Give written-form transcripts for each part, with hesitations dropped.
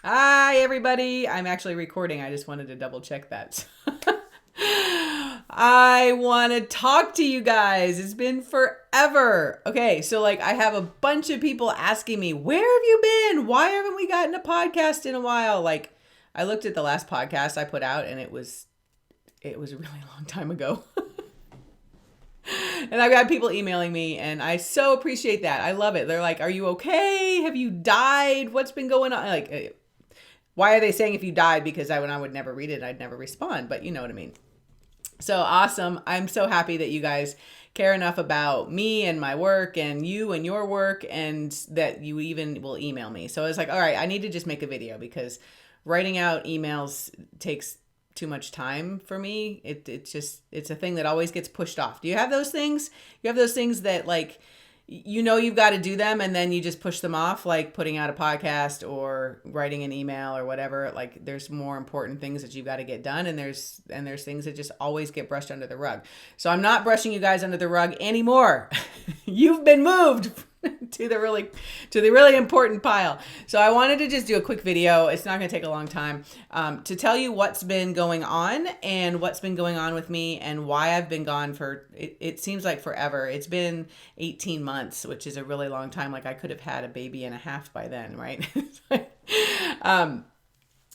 Hi, everybody. I'm actually recording. I just wanted to double check that. I want to talk to you guys. It's been forever. Okay, so I have a bunch of people asking me, where have you been? Why haven't we gotten a podcast in a while? I looked at the last podcast I put out and it was a really long time ago. And I've got people emailing me, and I so appreciate that. I love it. They're like, are you okay? Have you died? What's been going on? Why are they saying if you died? Because when I would never read it, I'd never respond, but you know what I mean. So awesome. I'm so happy that you guys care enough about me and my work and you and your work, and that you even will email me. So I was like, all right, I need to just make a video because writing out emails takes too much time for me. It's a thing that always gets pushed off. Do you have those things? You have those things that you've got to do them and then you just push them off, like putting out a podcast or writing an email or whatever. There's more important things that you've got to get done, and there's things that just always get brushed under the rug. So I'm not brushing you guys under the rug anymore. You've been moved to the really important pile. So I wanted to just do a quick video. It's not going to take a long time to tell you what's been going on and what's been going on with me and why I've been gone for, it seems like forever. It's been 18 months, which is a really long time. I could have had a baby and a half by then, right?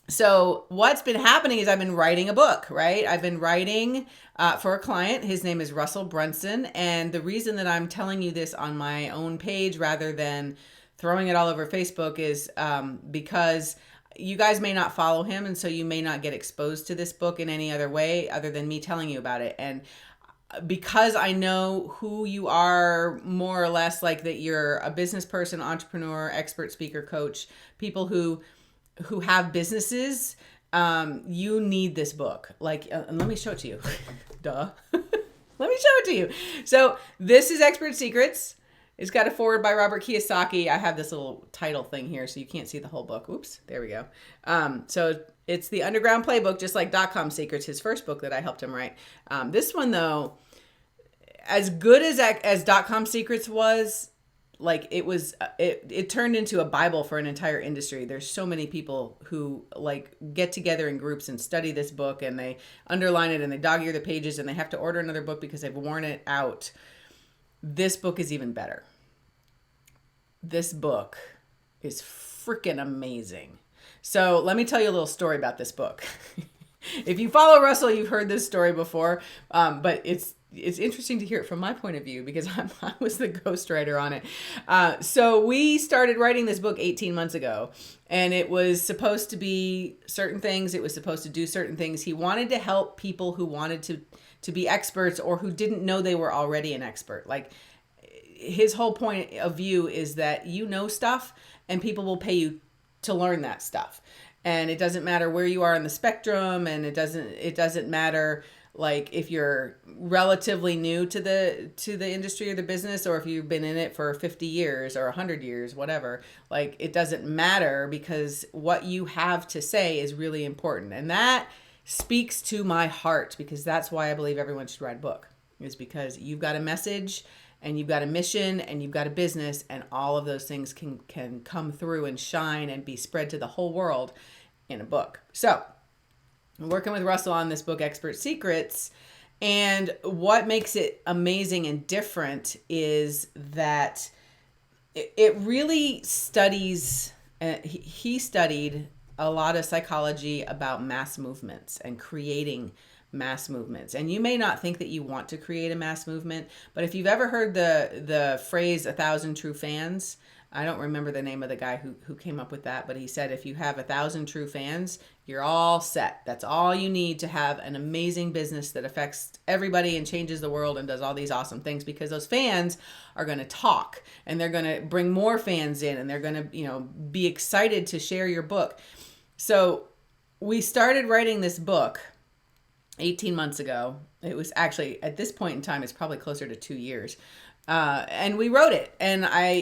So what's been happening is I've been writing a book, right? I've been writing for a client. His name is Brunson. And the reason that I'm telling you this on my own page rather than throwing it all over Facebook is because you guys may not follow him. And so you may not get exposed to this book in any other way other than me telling you about it. And because I know who you are, more or less, that you're a business person, entrepreneur, expert speaker, coach, people who have businesses, you need this book. Let me show it to you. Duh. Let me show it to you. So this is Expert Secrets. It's got a foreword by Robert Kiyosaki. I have this little title thing here so you can't see the whole book. Oops, there we go. So it's the Underground Playbook, just like .com Secrets, his first book that I helped him write. This one, though, as good as .com Secrets was, it turned into a Bible for an entire industry. There's so many people who get together in groups and study this book, and they underline it and they dog-ear the pages, and they have to order another book because they've worn it out. This book is even better. This book is freaking amazing. So let me tell you a little story about this book. If you follow Russell, you've heard this story before, but it's interesting to hear it from my point of view because I was the ghostwriter on it. So we started writing this book 18 months ago, and it was supposed to be certain things. It was supposed to do certain things. He wanted to help people who wanted to be experts or who didn't know they were already an expert. His whole point of view is that you know stuff and people will pay you to learn that stuff. And it doesn't matter where you are in the spectrum, and it doesn't matter if you're relatively new to the industry or the business, or if you've been in it for 50 years or 100 years, whatever. It doesn't matter, because what you have to say is really important. And that speaks to my heart, because that's why I believe everyone should write a book, is because you've got a message and you've got a mission and you've got a business, and all of those things can come through and shine and be spread to the whole world in a book. So I'm working with Russell on this book, Expert Secrets. And what makes it amazing and different is that it really studies, he studied a lot of psychology about mass movements and creating mass movements. And you may not think that you want to create a mass movement, but if you've ever heard the phrase 1,000 true fans, I don't remember the name of the guy who came up with that, but he said if you have 1,000 true fans, you're all set. That's all you need to have an amazing business that affects everybody and changes the world and does all these awesome things, because those fans are going to talk, and they're going to bring more fans in, and they're going to, be excited to share your book. So we started writing this book 18 months ago. It was actually, at this point in time, it's probably closer to 2 years. And we wrote it, and I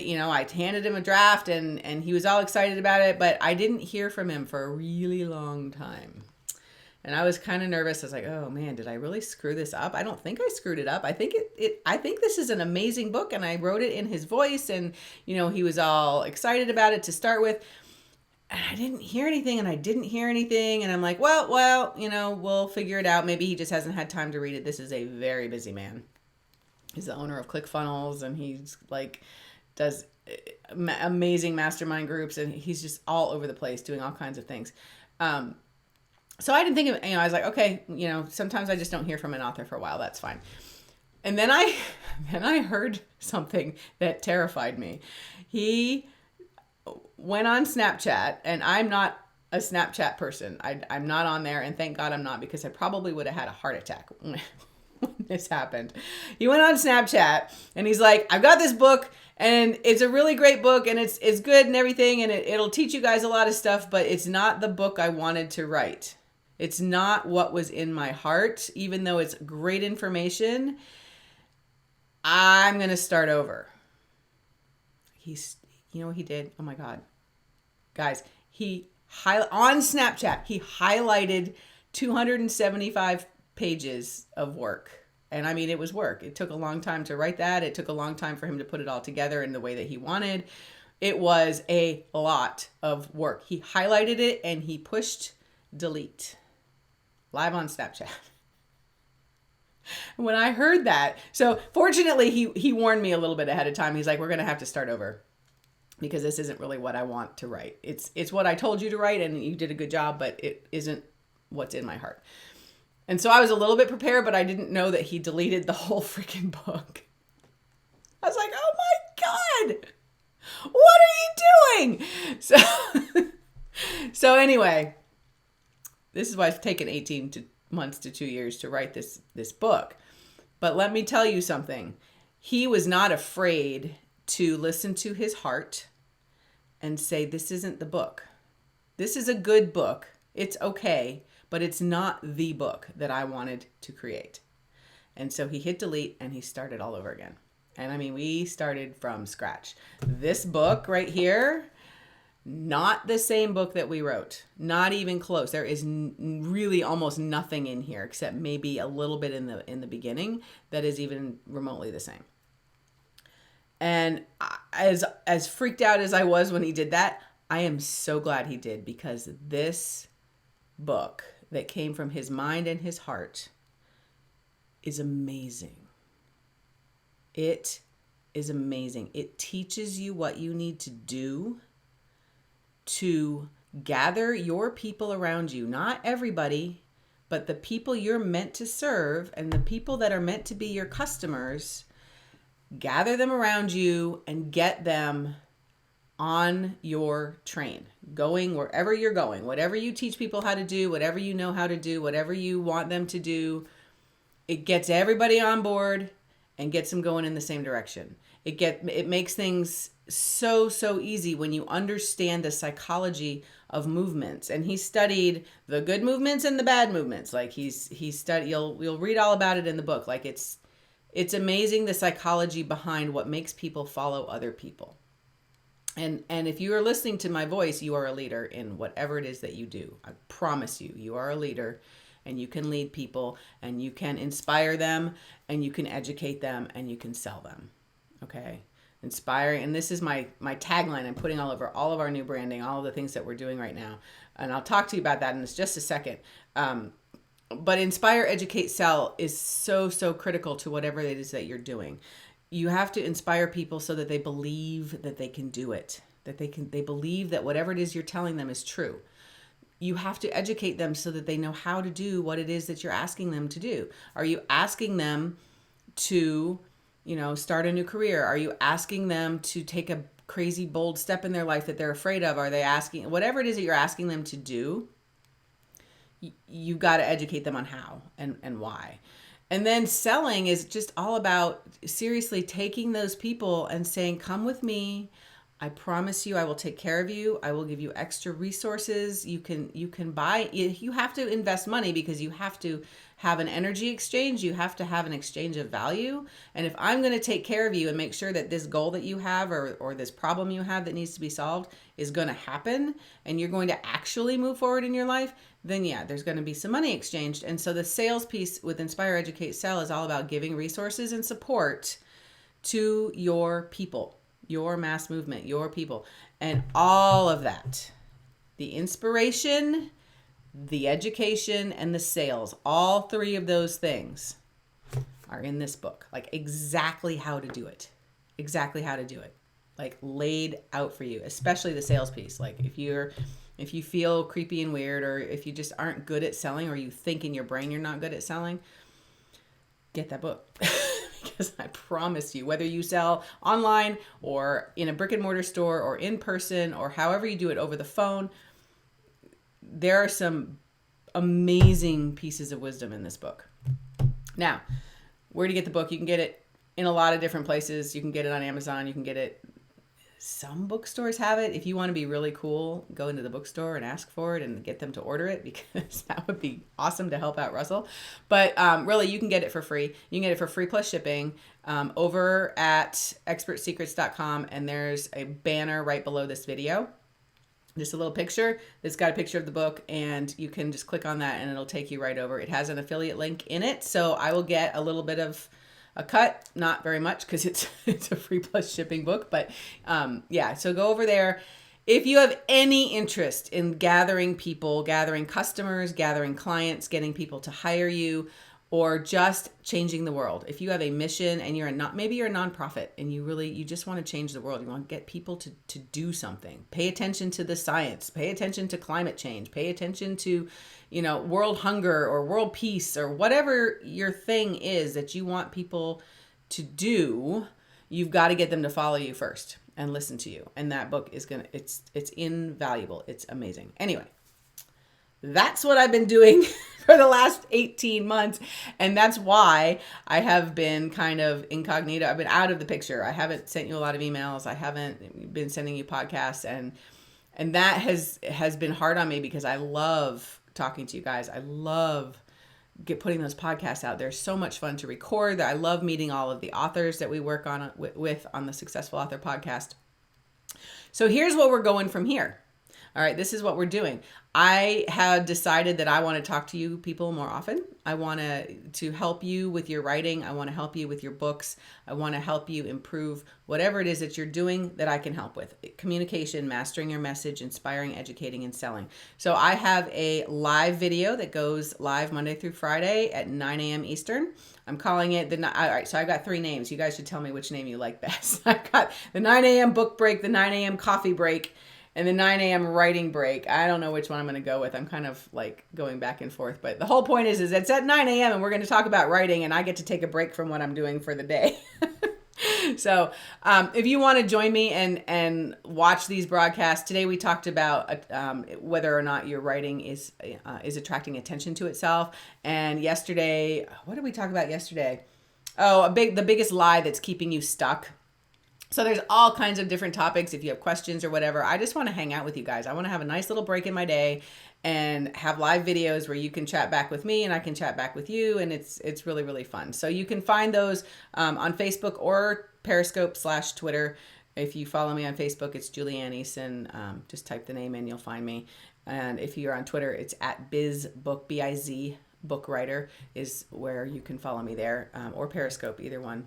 handed him a draft, and he was all excited about it, but I didn't hear from him for a really long time. And I was kind of nervous. I was like, oh man, did I really screw this up? I don't think I screwed it up. I think I think this is an amazing book, and I wrote it in his voice, and he was all excited about it to start with. And I didn't hear anything, and I didn't hear anything. And I'm like, well, we'll figure it out. Maybe he just hasn't had time to read it. This is a very busy man. He's the owner of ClickFunnels, and he's like, does amazing mastermind groups, and he's just all over the place doing all kinds of things. So I didn't think of, I was like, okay, sometimes I just don't hear from an author for a while. That's fine. And then I heard something that terrified me. He went on Snapchat, and I'm not a Snapchat person. I'm not on there, and thank God I'm not, because I probably would have had a heart attack when this happened. He went on Snapchat, and he's like, I've got this book, and it's a really great book, and it's good and everything, and it'll teach you guys a lot of stuff, but it's not the book I wanted to write. It's not what was in my heart, even though it's great information. I'm going to start over. You know what he did? Oh my God. Guys, on Snapchat, he highlighted 275 pages of work. And I mean, it was work. It took a long time to write that. It took a long time for him to put it all together in the way that he wanted. It was a lot of work. He highlighted it and he pushed delete live on Snapchat. When I heard that, so fortunately he warned me a little bit ahead of time. He's like, we're going to have to start over, because this isn't really what I want to write. It's what I told you to write, and you did a good job, but it isn't what's in my heart. And so I was a little bit prepared, but I didn't know that he deleted the whole freaking book. I was like, oh my God, what are you doing? So anyway, this is why it's taken 18 months to 2 years to write this book. But let me tell you something. He was not afraid to listen to his heart and say, this isn't the book. This is a good book. It's okay, but it's not the book that I wanted to create. And so he hit delete and he started all over again. And I mean, we started from scratch. This book right here, not the same book that we wrote. Not even close. There is really almost nothing in here except maybe a little bit in the beginning that is even remotely the same. And as freaked out as I was when he did that, I am so glad he did, because this book that came from his mind and his heart is amazing. It is amazing. It teaches you what you need to do to gather your people around you. Not everybody, but the people you're meant to serve and the people that are meant to be your customers. Gather them around you and get them on your train, going wherever you're going. Whatever you teach people how to do, whatever you know how to do, whatever you want them to do, it gets everybody on board and gets them going in the same direction. It makes things so easy when you understand the psychology of movements. And he studied the good movements and the bad movements. Like he studied, you'll read all about it in the book. Like it's amazing, the psychology behind what makes people follow other people. And if you are listening to my voice, you are a leader in whatever it is that you do. I promise you, you are a leader, and you can lead people, and you can inspire them, and you can educate them, and you can sell them. Okay? Inspiring, and this is my tagline I'm putting all over all of our new branding, all of the things that we're doing right now. And I'll talk to you about that in just a second. But inspire, educate, sell is so critical to whatever it is that you're doing. You have to inspire people so that they believe that they can do it, that they believe that whatever it is you're telling them is true. You have to educate them so that they know how to do what it is that you're asking them to do. Are you asking them to, start a new career? Are you asking them to take a crazy, bold step in their life that they're afraid of? Are they asking, whatever it is that you're asking them to do, you got to educate them on how and why. And then selling is just all about seriously taking those people and saying, come with me. I promise you, I will take care of you. I will give you extra resources. You can buy, you have to invest money because you have to have an energy exchange. You have to have an exchange of value. And if I'm going to take care of you and make sure that this goal that you have or this problem you have that needs to be solved is going to happen and you're going to actually move forward in your life, then yeah, there's going to be some money exchanged. And so the sales piece with Inspire, Educate, Sell is all about giving resources and support to your people, your mass movement, your people, and all of that the inspiration, the education, and the sales. All three of those things are in this book. Like exactly how to do it. Exactly how to do it. Like laid out for you, especially the sales piece. Like if you feel creepy and weird, or if you just aren't good at selling, or you think in your brain you're not good at selling, get that book. Because I promise you, whether you sell online or in a brick and mortar store or in person or however you do it over the phone, there are some amazing pieces of wisdom in this book. Now, where to get the book? You can get it in a lot of different places. You can get it on Amazon. You can get it. Some bookstores have it. If you want to be really cool, go into the bookstore and ask for it and get them to order it, because that would be awesome to help out Russell. But really, you can get it for free. You can get it for free plus shipping over at expertsecrets.com. And there's a banner right below this video. Just a little picture that's got a picture of the book, and you can just click on that and it'll take you right over. It has an affiliate link in it. So I will get a little bit of a cut, not very much because it's a free plus shipping book, but yeah, so go over there. If you have any interest in gathering people, gathering customers, gathering clients, getting people to hire you, or just changing the world. If you have a mission and maybe you're a nonprofit and you just want to change the world, you want to get people to do something. Pay attention to the science, pay attention to climate change, pay attention to, world hunger or world peace or whatever your thing is that you want people to do. You've got to get them to follow you first and listen to you. And that book is it's invaluable. It's amazing. Anyway, that's what I've been doing for the last 18 months. And that's why I have been kind of incognito. I've been out of the picture. I haven't sent you a lot of emails. I haven't been sending you podcasts. And that has been hard on me because I love talking to you guys. I love putting those podcasts out. They're so much fun to record. I love meeting all of the authors that we work on with on the Successful Author podcast. So here's what we're going from here. All right, this is what we're doing. I have decided that I want to talk to you people more often. I want to help you with your writing. I want to help you with your books. I want to help you improve whatever it is that you're doing that I can help with. Communication, mastering your message, inspiring, educating, and selling. So I have a live video that goes live Monday through Friday at 9 a.m. Eastern. I'm calling it all right, so I got 3 names. You guys should tell me which name you like best. I've got the 9 a.m. book break, the 9 a.m. coffee break, and the 9 a.m. writing break. I don't know which one I'm going to go with. I'm kind of like going back and forth. But the whole point is it's at 9 a.m. and we're going to talk about writing, and I get to take a break from what I'm doing for the day. So if you want to join me and watch these broadcasts, today we talked about whether or not your writing is attracting attention to itself. And yesterday, what did we talk about yesterday? Oh, the biggest lie that's keeping you stuck. So there's all kinds of different topics. If you have questions or whatever, I just want to hang out with you guys. I want to have a nice little break in my day and have live videos where you can chat back with me and I can chat back with you. And it's really, really fun. So you can find those on Facebook or Periscope/Twitter. If you follow me on Facebook, it's Julianne Eason. Just type the name in, you'll find me. And if you're on Twitter, it's at BizBook, B-I-Z, book writer is where you can follow me there, or Periscope, either one.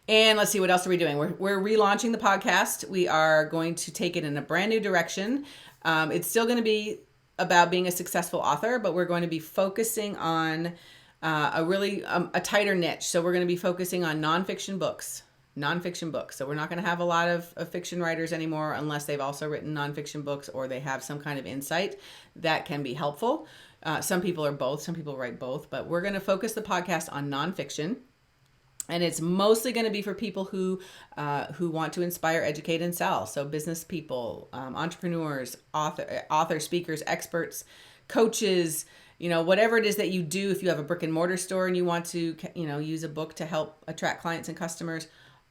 And let's see, what else are we doing? We're relaunching the podcast. We are going to take it in a brand new direction. It's still going to be about being a successful author, but we're going to be focusing on a tighter niche. So we're going to be focusing on nonfiction books. So we're not going to have a lot of fiction writers anymore unless they've also written nonfiction books or they have some kind of insight that can be helpful. Some people are both. Some people write both. But we're going to focus the podcast on nonfiction. And it's mostly going to be for people who want to inspire, educate, and sell. So business people, entrepreneurs, author, speakers, experts, coaches, whatever it is that you do. If you have a brick and mortar store and you want to, use a book to help attract clients and customers,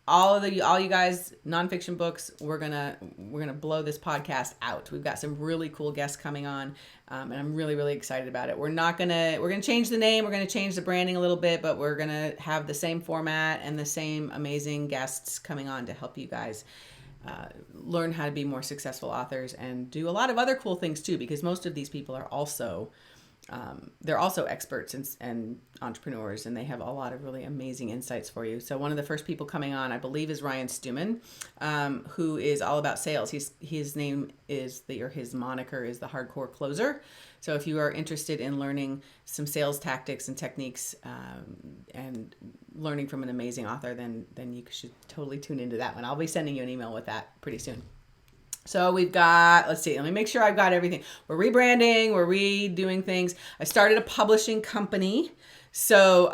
all you guys, nonfiction books, we're gonna blow this podcast out. We've got some really cool guests coming on, and I'm really, really excited about it. We're gonna change the name, we're gonna change the branding a little bit, but we're gonna have the same format and the same amazing guests coming on to help you guys learn how to be more successful authors and do a lot of other cool things too, because most of these people are also they're also experts and entrepreneurs, and they have a lot of really amazing insights for you. So one of the first people coming on, I believe, is Ryan Stuman, who is all about sales. His name is his moniker is the Hardcore Closer. So if you are interested in learning some sales tactics and techniques, and learning from an amazing author, then you should totally tune into that one. I'll be sending you an email with that pretty soon. So we've got, let's see, let me make sure I've got everything. We're rebranding, we're redoing things. I started a publishing company. So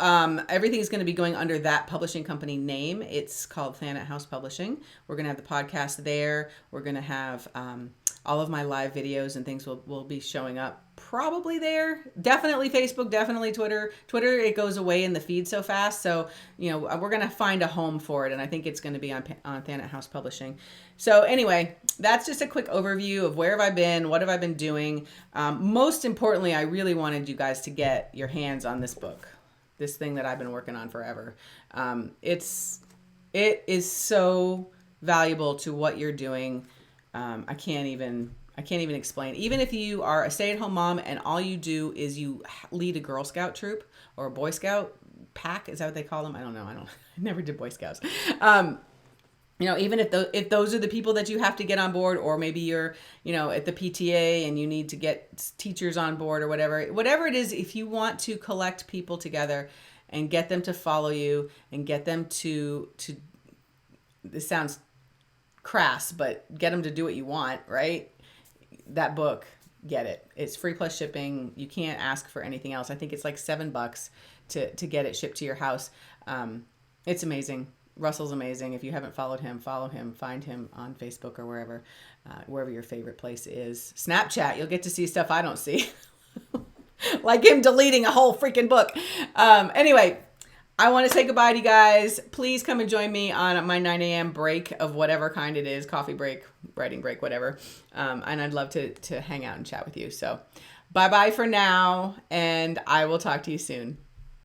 everything's going to be going under that publishing company name. It's called Thanet House Publishing. We're going to have the podcast there. We're going to have all of my live videos and things will be showing up probably there. Definitely Facebook, definitely Twitter. Twitter, it goes away in the feed so fast. So, we're going to find a home for it. And I think it's going to be on Thanet House Publishing. So anyway, that's just a quick overview of where have I been, what have I been doing. Most importantly, I really wanted you guys to get your hands on this book, this thing that I've been working on forever. It is so valuable to what you're doing. I can't even explain. Even if you are a stay-at-home mom and all you do is you lead a Girl Scout troop or a Boy Scout pack, is that what they call them? I don't know. I never did Boy Scouts. Even if those are the people that you have to get on board, or maybe you're, at the PTA and you need to get teachers on board or whatever it is, if you want to collect people together and get them to follow you and get them to this sounds crass, but get them to do what you want, right? That book, get it. It's free plus shipping. You can't ask for anything else. I think it's like $7 to get it shipped to your house. It's amazing. Russell's amazing. If you haven't followed him, follow him. Find him on Facebook or wherever your favorite place is. Snapchat, you'll get to see stuff I don't see. Like him deleting a whole freaking book. Anyway, I want to say goodbye to you guys. Please come and join me on my 9 a.m. break of whatever kind it is, coffee break, writing break, whatever. And I'd love to hang out and chat with you. So bye-bye for now, and I will talk to you soon.